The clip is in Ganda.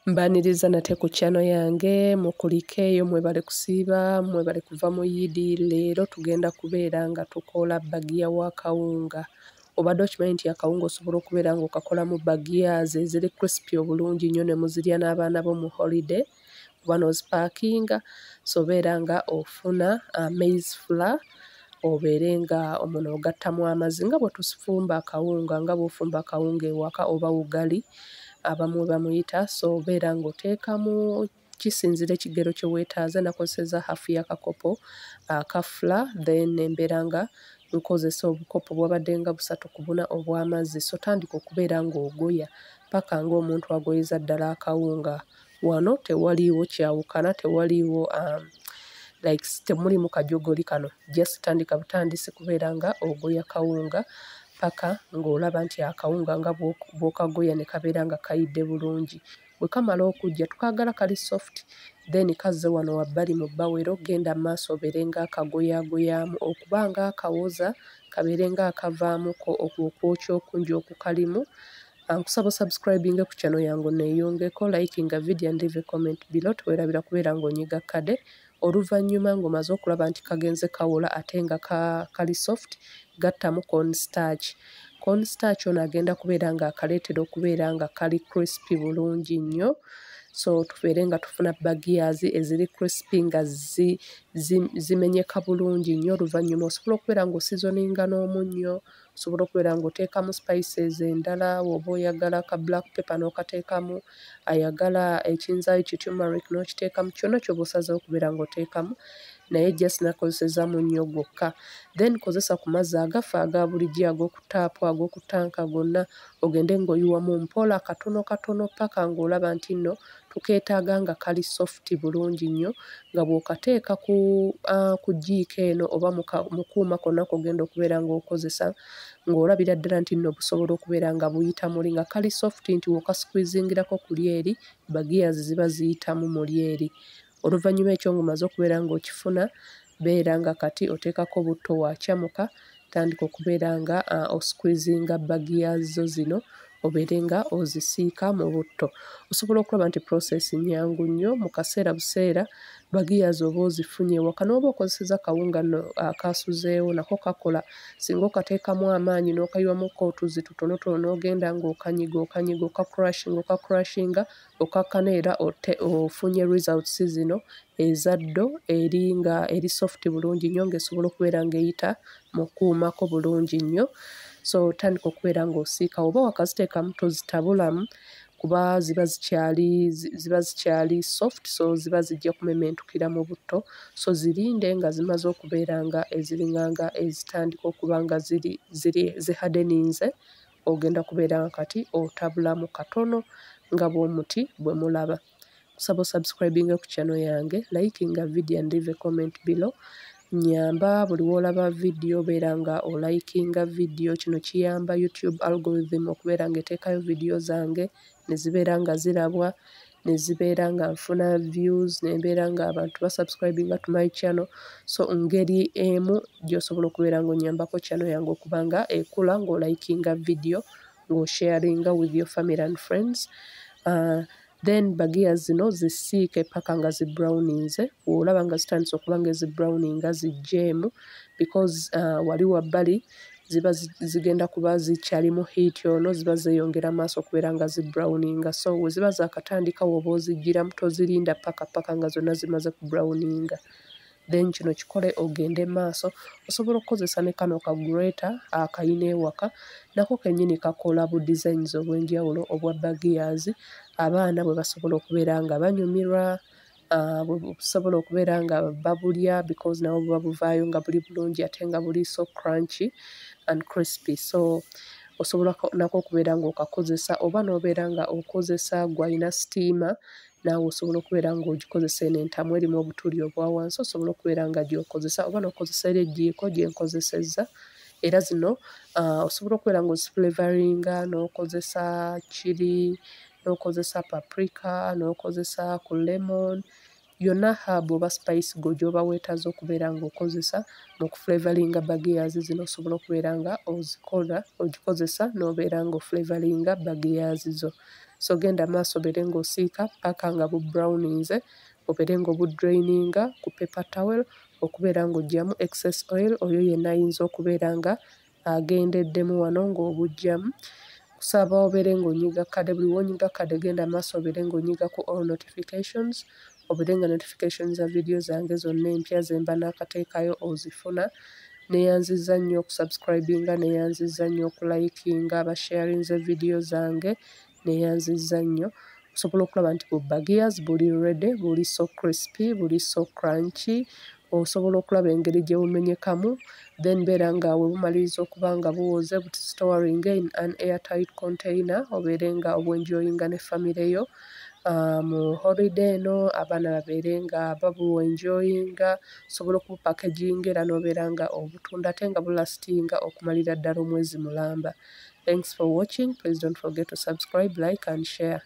Mbaniriza nate ku channel yange mukulikeeyo mwebale kusiiba mwebale kuva mu yidi. Leero tugenda kubeera nga tukola bagiya wa kawunga. Obadde okimanyi nti akawunga osobola okubeera nga okakolamu bagiyas eziri crispy obulungi nnyo ne muzirya n'abaana bo mu holiday kuba n'ozipaakinga. So obeera nga ofuna maize flour obeere nga omuno ogattamu amazzi nga bwe tusifumba akawunga nga bw'ofumba akawunga ewaka oba ugali abamu bamuyita. So obeera ng'oteekamu kisinzira ekigero kye weetaaze. Nakozesezza hafu y'akakopo aka flour then embeera nga nkozesa obukopo bwabadde nga 3 ku 4 obw'amazzi. So tandika okubeera ng'ogoya paka ng'omuntu agoyeza ddala akawunga. Wano tewaliiwo kyawukana, tewaliiwo temulimu kajogoli kano. Just tandika butandisi kubeera nga ogoya kawunga paka ng'olaba nti akawunga nga bw'okagoya ne kabeera nga kayidde bulungi. Bwe kamala okujja tukaagala kali soft then kazze wano wabbali mu bbawero. Genda mu maaso obeere nga akagoyaagoyaamu okuba nga akawoza kabeere nga akavaamuko okwokya okungi okukalimu. Nkusaba osubscribinge ku channel yange neeyongeko, likinga video and leave a comment below. Tuwerabira kubeera ng'onyiga kade. Oluvannyuma ng'omaze okulaba nti kagenze kawola ate nga kali soft, gattamu cornstarch. Cornstarch ono agenda kubeera nga akaleetera okubeera nga kali crispy bulungi nnyo. So tubeere nga tufuna bagiyas eziri crispy nga zimenyeka bulungi nnyo. Oluvannyuma osobola okubeera ng'osizoninga n'omunnyo, osobola okubeera ng'oteekamu spices endala. W'oba oyagala ka black pepper n'okateekamu, ayagala ekinzaayo ki turmeric n'okiteekamu, kyonna ky'oba osazeewo okubeera ng'oteekamu, naye just nakozesezza munnyo gwokka. Then kozesa ku mazzi agafa aga bulijjo ag'oku taapu ag'oku tanka gonna ogende ng'oyiwamu mpola katono katono paka ng'olaba nti nno tukeetaaga nga kali soft bulungi nnyo. Nga bw'okateeka ku jjiiko eno oba mu kuuma konna k'ogenda okubeera ng'okozesa ng'olabira ddala nti nno busobola okubeera nga buyita muli nga kali soft nti w'okasqueezingirako kuli eri bagiyas ziba ziyitamu muli eri. Oluvannyuma ekyo ng'omaze okubeera ng'okifuna beera nga kati oteekako butto wakyamuka. Tandika okubeera nga osqueezinga bagiyas zo zino obeere nga ozisiika mu butto. Osobola okulaba nti process nnyangu nnyo. Mu kaseera buseera bagiyas oba ozifunye ewaka n'oba okozesezza kawunga nno akasuzeewo nako kakola. Singa okateekamu amaanyi n'okayiwamuko otuzzi tutonotono n'ogenda ng'okanyiga okakrushinga okakkana era ofunye results zino eza ddo eri soft bulungi nnyo ng'esobola okubeera ng'eyita mu kuumako bulungi nnyo. So tandika okubeera ng'osiika oba wakaziteekamu tozitabulamu kuba ziba zikyali soft, so ziba zijja kumementukira mu butto. So zirinde nga zimaze okubeera nga eziringanga ezitandika okuba nga zihardeninze, ogenda kubeera nga kati otabulamu katono nga bw'omuti bwe mulaba. Kusaba osubscribinge ku channel yange, likinga video and leave a comment below. Nyamba buli w'olaba video beera nga olikinga video. Kino kiyamba YouTube algorithm okubeera ng'eteekayo video zange ne zibeera nga zirabwa, ne zibeera nga nfuna views, ne mbeera nga abantu basubscribinga to my channel. So ngeri emu gy'osobola okubeera ng'onyambako channel yange okuba nga ekula ng'olikinga video ng'osharinga with your family and friends. Then bagiyas zino zisiike paka nga zibrowninze. Olaba nga zitandise okuba nga ezibrowninga zijjeemu because wali wabbali ziba zigenda kuba zikyalimu heat ono, ziba zeeyongera maaso okubeera nga zibrowninga. So we ziba zaakatandika w'oba oziggyiramu tozirinda paka nga zonna zimaze kubrowninga. Then kino kikole ogende maaso. Osobola okukozesa ne kano ka grater akayina ewaka, nako kennyini kakola bu designs obw'enjawulo obwa bagiyas. Abaana bwe basobola okubeera nga banyumirwa, busobola okubeera nga babulya because nabo buba buvaayo nga buli bulungi ate nga buli so crunchy and crispy. So osobola nako okubeera ng'okakozesa oba n'obeera nga okozesa gw'alina steamer, naawe osobola okubeera ng'ogikozesa eno entamu erimu obutuli obwa wansi osobola okubeera nga gy'okozesa oba n'okozesa era ejjiiko gye nkozesezza. Era zino osobola okubeera ng'oziflavoringa n'okozesa chili, n'okozesa paprika, n'okozesa ku lemon. Yonna herb oba spice go gy'oba weetaaze okubeera ng'okozesa mu kuflavoringa bagiyas zino osobola okubeera nga ogikozesa n'obeera ng'oflavoringa bagiyas zo. so genda maaso obeere ng'osiika paka nga bu browninze, obeere ng'obudraininga ku paper towel okubeera ng'oggyamu excess oil, oyo yenna ayinza okubeera nga agendeddemu wano ng'obuggyamu. Kusaba obeere ng'onyiga kkade, buli w'onyiga kkade genda maaso obeere ng'onyiga ku all notifications, obeere nga notifications za vidiyo zange zonna empya ze mba naakateekayo ozifuna. Neeyanzizza nnyo okusubscribinga, neeyanzizza nnyo okulayikinga, abasharinze vidiyo zange, neeyanzizza nnyo. Osobola okulaba nti bu bagiyas buli ready, buli so crispy, buli so crunchy. Osobola okulaba engeri gye bumenyekamu, then beera nga we bumaliriza okuba nga buwoze storing in an airtight container, obeere nga obwenjoyinga ne famire yo. Mu holiday eno abaana babeere nga babuenjoyinga, osobola okubupackaging era n'obeera nga obutunda ate nga bulastinga okumalira ddala omwezi mulamba. Thanks for watching. Please don't forget to subscribe, like and share.